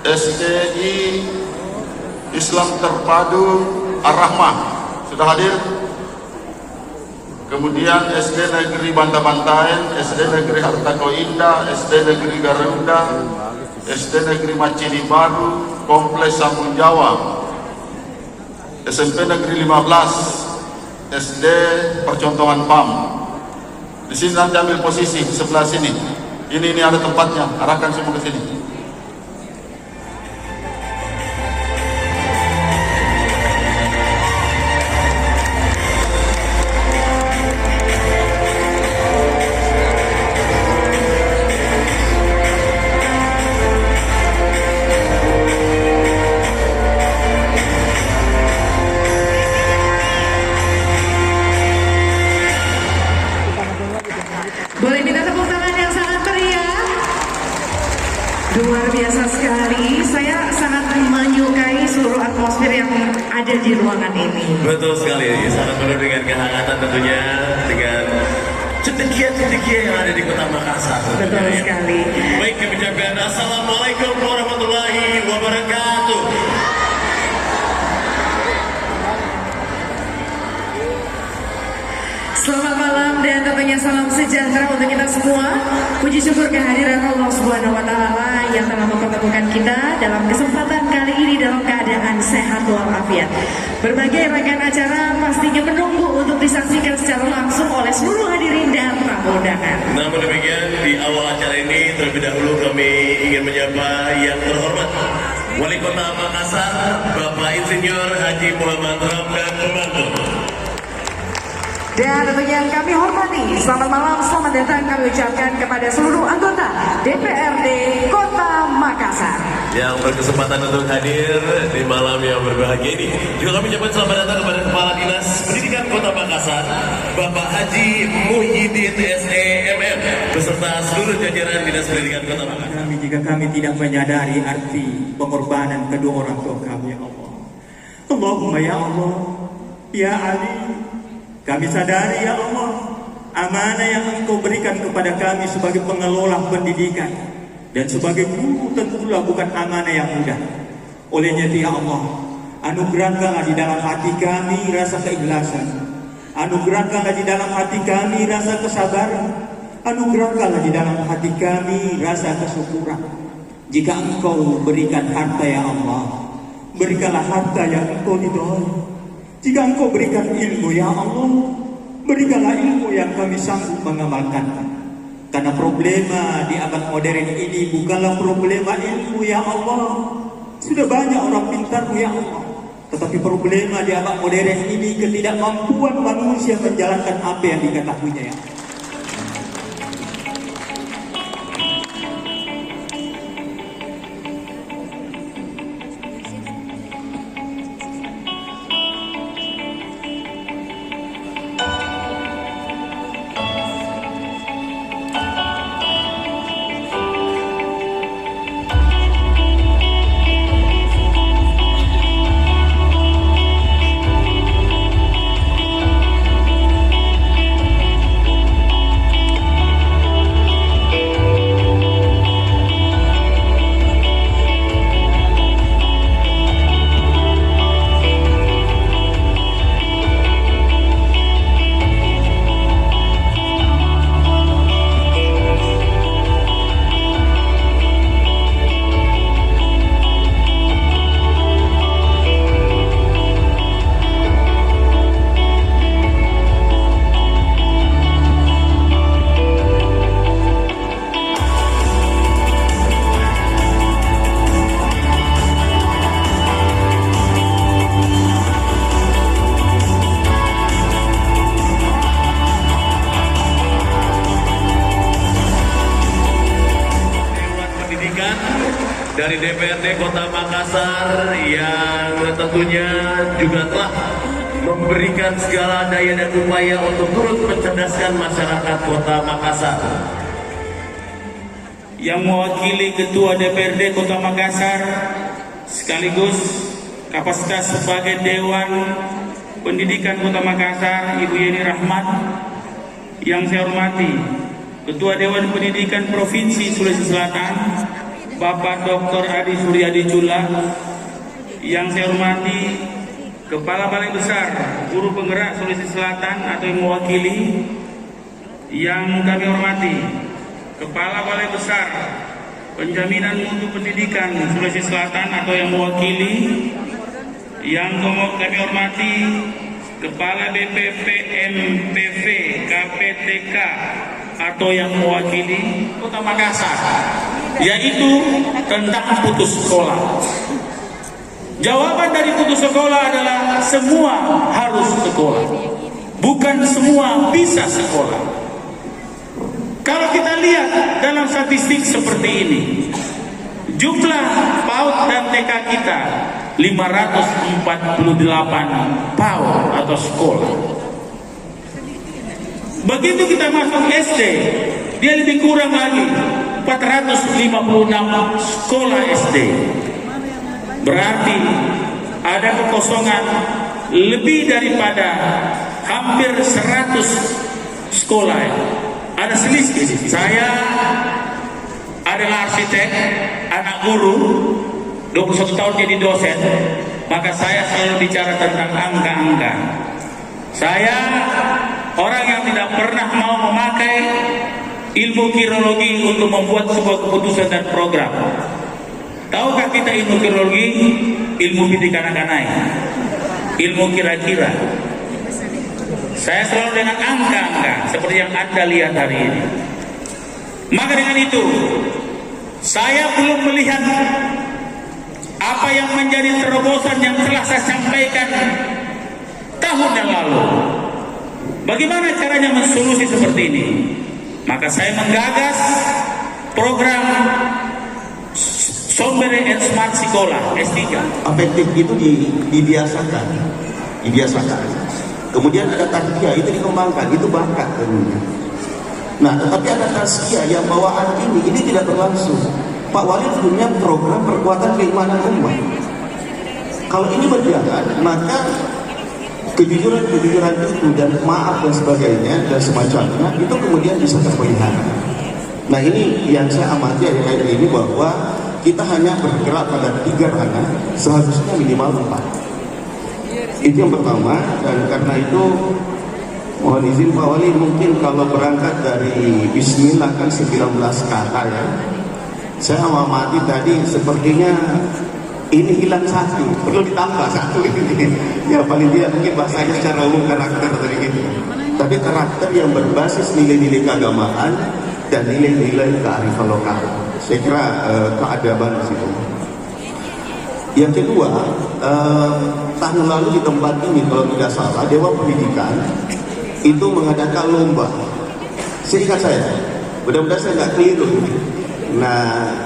SDI Islam Terpadu Ar-Rahmah sudah hadir. Kemudian SD Negeri Bantabantaen, SD Negeri Hartako Indah, SD Negeri Garuda, SD Negeri Macini Baru, Kompleks Sambung Jawa, SMP Negeri 15, SD Percontohan PAM. Di sini nanti ambil posisi di sebelah sini. Ini ada tempatnya, arahkan semua ke sini. Boleh minta tepuk tangan yang sangat meriah. Luar biasa sekali. Saya sangat menyukai seluruh atmosfer yang ada di ruangan ini. Betul sekali, sangat penuh dengan kehangatan tentunya, dengan cendekia-cendekia yang ada di Kota Makassar. Betul sekali. Baik, kami ucapkan Assalamualaikum warahmatullahi wabarakatuh. Selamat malam dan tentunya salam sejahtera untuk kita semua. Puji syukur kehadiran Allah Subhanahu wa taala yang telah mempertemukan kita dalam kesempatan kali ini dalam keadaan sehat walafiat. Berbagai rangkaian acara pastinya menunggu untuk disaksikan secara langsung oleh seluruh hadirin dan tamu undangan. Namun demikian, di awal acara ini terlebih dahulu kami ingin menyapa yang terhormat Wali Kota Makassar, Bapak Insinyur Haji Muhammad Ramdan Pembantu. Dan tentunya yang kami hormati, selamat malam, selamat datang kami ucapkan kepada seluruh anggota DPRD Kota Makassar yang berkesempatan untuk hadir di malam yang berbahagia ini. Juga kami ucapkan selamat datang kepada Kepala Dinas Pendidikan Kota Makassar, Bapak Haji Muhyiddin SEMM, beserta seluruh jajaran Dinas Pendidikan Kota Makassar. Jika kami tidak menyadari arti pengorbanan kedua orang tua kami, ya Allah. Allahumma ya Allah, ya Ali, kami sadari ya Allah, amanah yang Engkau berikan kepada kami sebagai pengelola pendidikan dan sebagai guru tentulah bukan amanah yang mudah. Olehnya ya Allah, anugerahkanlah di dalam hati kami rasa keikhlasan, anugerahkanlah di dalam hati kami rasa kesabaran, anugerahkanlah di dalam hati kami rasa kesyukuran. Jika Engkau berikan harta ya Allah, berikanlah harta yang Engkau ridhoi. Jika Engkau berikan ilmu ya Allah, berikanlah ilmu yang kami sanggup mengamalkan. Karena problema di abad modern ini bukanlah problema ilmu ya Allah. Sudah banyak orang pintar ya Allah, tetapi problema di abad modern ini ketidakmampuan manusia menjalankan apa yang diketahuinya ya Allah. Dari DPRD Kota Makassar yang tentunya juga telah memberikan segala daya dan upaya untuk turut mencerdaskan masyarakat Kota Makassar. Yang mewakili Ketua DPRD Kota Makassar sekaligus kapasitas sebagai Dewan Pendidikan Kota Makassar, Ibu Yeni Rahmat. Yang saya hormati Ketua Dewan Pendidikan Provinsi Sulawesi Selatan, Bapak Dr. Adi Suryadi Cula, yang saya hormati Kepala Balai Besar Guru Penggerak Sulawesi Selatan atau yang mewakili, yang kami hormati Kepala Balai Besar Penjaminan Mutu Pendidikan Sulawesi Selatan atau yang mewakili, yang kami hormati Kepala BPP MPV KPTK atau yang mewakili Kota Makassar, yaitu tentang putus sekolah. Jawaban dari putus sekolah adalah semua harus sekolah, bukan semua bisa sekolah. Kalau kita lihat dalam statistik seperti ini, jumlah PAUD dan TK kita 548 PAUD atau sekolah. Begitu kita masuk SD, dia lebih kurang lagi 456 sekolah SD. Berarti ada kekosongan lebih daripada hampir 100 sekolah. Ada selisih. Saya adalah arsitek, anak guru, 21 tahun jadi dosen, maka saya selalu bicara tentang angka-angka. Saya orang yang tidak pernah mau memakai ilmu kirologi untuk membuat sebuah keputusan dan program. Tahukah kita ilmu kirologi? Ilmu bidik anak-anak, ilmu kira-kira. Saya selalu dengan angka-angka seperti yang Anda lihat hari ini. Maka dengan itu, saya belum melihat apa yang menjadi terobosan yang telah saya sampaikan tahun yang lalu. Bagaimana caranya mensolusi seperti ini? Maka saya menggagas program Sombere and Smart Sekolah S3. Afektif itu dibiasakan. Kemudian ada tarbiyah, itu dikembangkan, itu bakat tentunya. Nah, tetapi ada tasfiyah yang bawaan ini tidak berlangsung. Pak Wali punya program perkuatan keimanan umat. Kalau ini berjalan, maka kejujuran itu dan maaf dan sebagainya dan semacamnya itu kemudian bisa terpelihara. Nah, ini yang saya amati akhir-akhir ini, bahwa kita hanya bergerak pada 3 ranah, seharusnya minimal 4. Itu yang pertama. Dan karena itu mohon izin Pak Wali, mungkin kalau berangkat dari Bismillah kan 19 kata ya. Saya amati tadi sepertinya ini hilang 1, perlu ditambah 1 ini. Ya paling tidak mungkin bahasanya secara umum karakter tadi gitu. Tapi karakter yang berbasis nilai-nilai keagamaan dan nilai-nilai kearifan lokal. Saya kira keadaban di situ. Yang kedua, tahun lalu di tempat ini kalau tidak salah Dewan Pendidikan itu mengadakan lomba. Seingat saya, mudah-mudahan saya nggak keliru. Nah,